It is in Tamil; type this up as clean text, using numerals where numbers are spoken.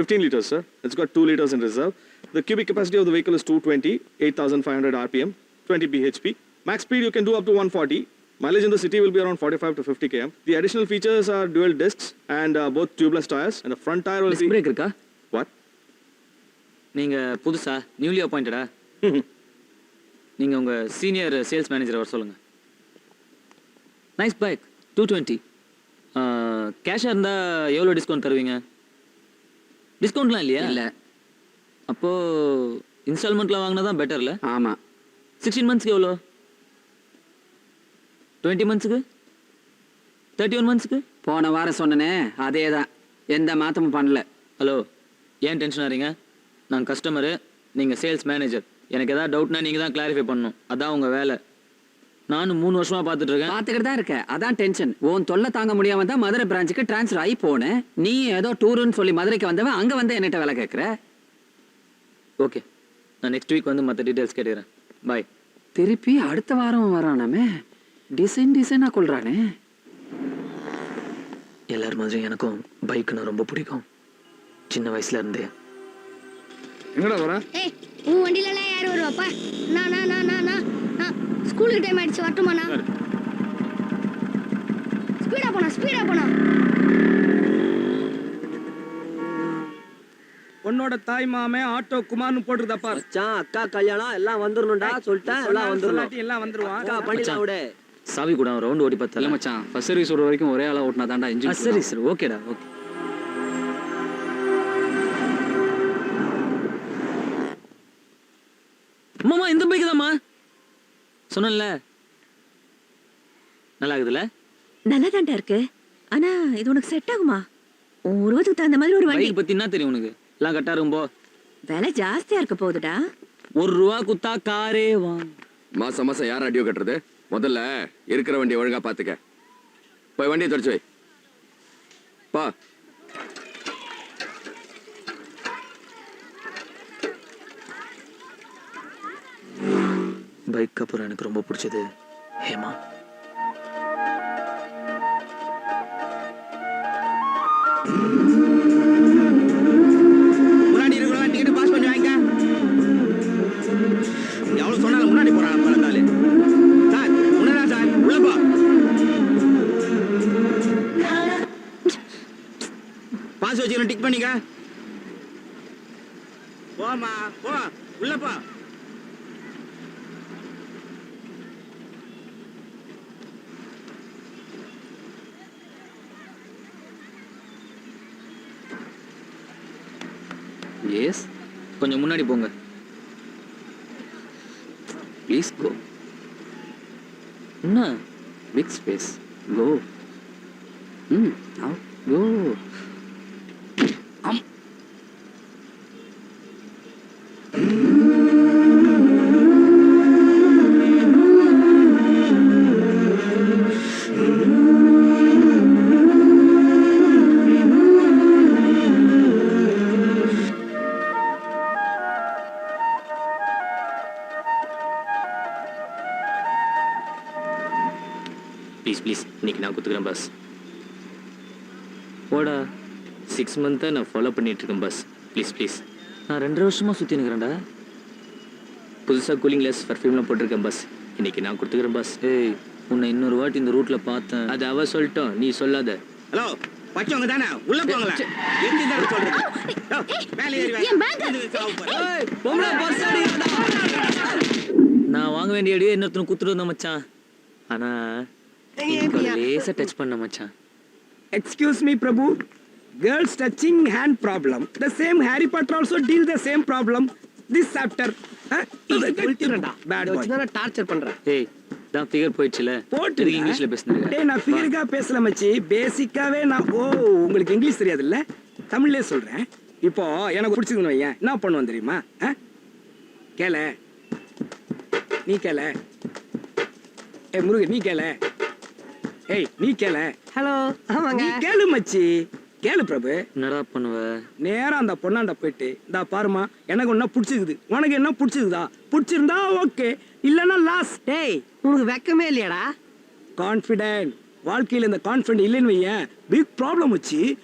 15 liters, sir. It's got 2 liters in reserve. The cubic capacity of the vehicle is 220, 8,500 RPM, 20 bhp. Max speed you can do up to 140. Mileage in the city will be around 45 to 50 km. The additional features are dual discs and both tubeless tires. And the front tire will be... Disc brake இருக்கா? What? நீங்க புதுசா நியூலி அப்பாயிண்டடா? நீங்க உங்க சீனியர் சேல்ஸ் மேனேஜர் வர சொல்லுங்க. Nice bike 220. கேஷா இருந்தா எவ்வளவு டிஸ்கவுண்ட் தருவீங்க? டிஸ்கவுண்ட்லாம் இல்லையா? இல்ல. அப்போ இன்ஸ்டால்மெண்ட்ல வாங்குனா தான் பெட்டர்ல? ஆமா. 16 monthsக்கு எவ்வளவு? 20 monthsக்கு? 31 monthsக்கு? போன வாரம் சொன்னனே அதேதான். எந்த மாத்தமும் பண்ணல. ஹலோ, ஏன் டென்ஷன் ஆறீங்க? நான் கஸ்டமர், நீங்க சேல்ஸ் மேனேஜர். எனக்கு ஏதாவது டவுட்னா நீங்க தான் கிளாரிஃபை பண்ணணும். அதான் உங்க வேலை. நானும் 3 வருஷமா பார்த்துட்டு இருக்கேன். பார்த்துக்கிட்டு தான் இருக்கேன். அதான் டென்ஷன். உன் தொல்லை தாங்க முடியாம தான் மதுரை பிரான்ச்சுக்கு டிரான்ஸ்ஃபர் ஆகி போனேன். நீ ஏதோ டூருன்னு சொல்லி மதுரைக்கு வந்தவன் அங்க வந்து என்கிட்ட வேலை கேட்குற. ஓகே, நான் நெக்ஸ்ட் வீக் வந்து மற்ற டீட்டெயில்ஸ் கேட்டுக்கிறேன். பாய். திருப்பி அடுத்த வாரம் வரானாமே. டிசைனா கொள்றானே. எல்லார் மாதிரி எனக்கும் பைக்குன்னு ரொம்ப பிடிக்கும். சின்ன வயசுல இருந்தே. எங்கடா வர? ஏய், உன் வண்டியில எல்லாம் யார் வருவாப்பா? நான் ஸ்கூலுக்கு டைம் ஆயிடுச்சு, வரட்டுமாண்ணா? ஸ்பீடா போனா. உன்னோட தாய் மாமே ஆட்டோ குமார்னு போட்டுருதாப்பா. மச்சான், அக்கா கல்யாணம் எல்லாம் வந்துறணும்டா. சொல்லிட்டேன், எல்லாம் வந்துறணும். எல்லாம் வந்துருவான். அக்கா பண்ணிடலாம் விடு. சாவி கூட ரவுண்ட் ஓடி பார்த்தல மச்சான். ஃபர்ஸ்ட் சர்வீஸ் ஓட வரைக்கும் ஒரே ஆளா ஓட்டினா தான்டா இன்ஜின். சரி சார், ஓகேடா, ஓகே. மாமா, இந்த பைக் தான்மா சொன்னல. நல்லா இருக்குதுல்ல? நல்லா தான்டா இருக்கு. ஆனா இது உனக்கு செட் ஆகுமா? உருவத்துக்கு தகுந்த மாதிரி ஒரு வண்டி. பைக் பத்தி என்ன தெரியும் உனக்கு? எல்லாம் கட்டா ரொம்ப விலை ஜாஸ்தியா இருக்க போகுதுடா. ₹1 குத்தா காரே வாங்க. மாசம் யார் அடியோ கட்டுறது? முதல்ல இருக்கிற வண்டியை ஒழுங்கா பாத்துக்க. போய் வண்டியை தொடச்சு வை. பா. பைக் அப்புறம் எனக்கு ரொம்ப பிடிச்சது ஹேமா. முன்னாடி இருக்கிற டிக்கெட் பாஸ் பண்ணி வாங்க. எவ்வளவு சொன்னாலும் முன்னாடி போறான் பழந்தாலே. சார், உன்னதா சார், உள்ள போ. பாஸ் வச்சுக்கிறேன், டிக் பண்ணிக்க. போமா, போ, உள்ள போ. எஸ், கொஞ்சம் முன்னாடி போங்க. Please go. என்ன big space? Go. Go. Please, இன்னைக்கு நான் குத்துக்கிறேன் பாஸ். போடா, 6 months நான் ஃபாலோ பண்ணிட்டு இருக்கேன் பாஸ். ப்ளீஸ். நான் 2 வருஷமா சுற்றி நிற்கிறேன்டா. புதுசாக கூலிங் கிளாஸ் பர்ஃப்யூம்லாம் போட்டிருக்கேன் பாஸ். இன்னைக்கு நான் கொடுத்துக்கிறேன் பாஸ். ஏய், உன்னை இன்னொரு வாட்டி இந்த ரூட்ல பார்த்தேன். அது அவ சொல்லிட்டோம், நீ சொல்லாத. ஹலோ, பச்சவங்க தானே, உள்ள போங்களா? எங்க தான சொல்றது? மேலே ஏறி வா. ஏய், பொம்பளை பர்ஸ் அடிடா. நான் வாங்க வேண்டிய அடியே இன்னொருத்தன குத்துட்டு வந்த மச்சான். ஆனா லேசா டச் பண்ண மச்சான். Excuse me, Prabhu. Girls touching hand problem. The same Harry Potter also deal the same problem. This chapter. Bad boy. Torture பண்றேன். ஏய், தான் ஃபிகர் போயிடுச்சுல. போட்டு இங்கிலீஷ்ல பேசுறீங்க. டேய், நான் ஃபிகருக்கா பேசல மச்சி. பேசிக்காவே நான் உங்களுக்கு இங்கிலீஷ் தெரியாது இல்ல? தமிழ்லயே சொல்றேன். இப்போ எனக்கு பிடிச்சதுன்னு வையேன், என்ன பண்ணுவேன் தெரியுமா? கேள, நீ கேள. ஏய் முருகன், நீ கேள. ஏய், நீ கேள. ஹலோ, ஆமாங்க. நீ கேளு மச்சி. கேளு பிரபு. என்னடா பண்ணுவ? நேரா அந்த பொண்ணாண்ட போயிட்டு, இந்தா பாருமா, எனக்கு என்ன பிடிச்சிருக்குது, உனக்கு என்ன பிடிச்சிருக்குதா? பிடிச்சிருந்தா ஓகே, இல்லன்னா லாஸ். டேய், உனக்கு வெக்கமே இல்லையாடா? கான்ஃபிடென்ட். வாழ்க்கையில இந்த கான்ஃபிடென்ட் இல்லைன்னு வையேன், பிக் ப்ராப்ளம் வச்சு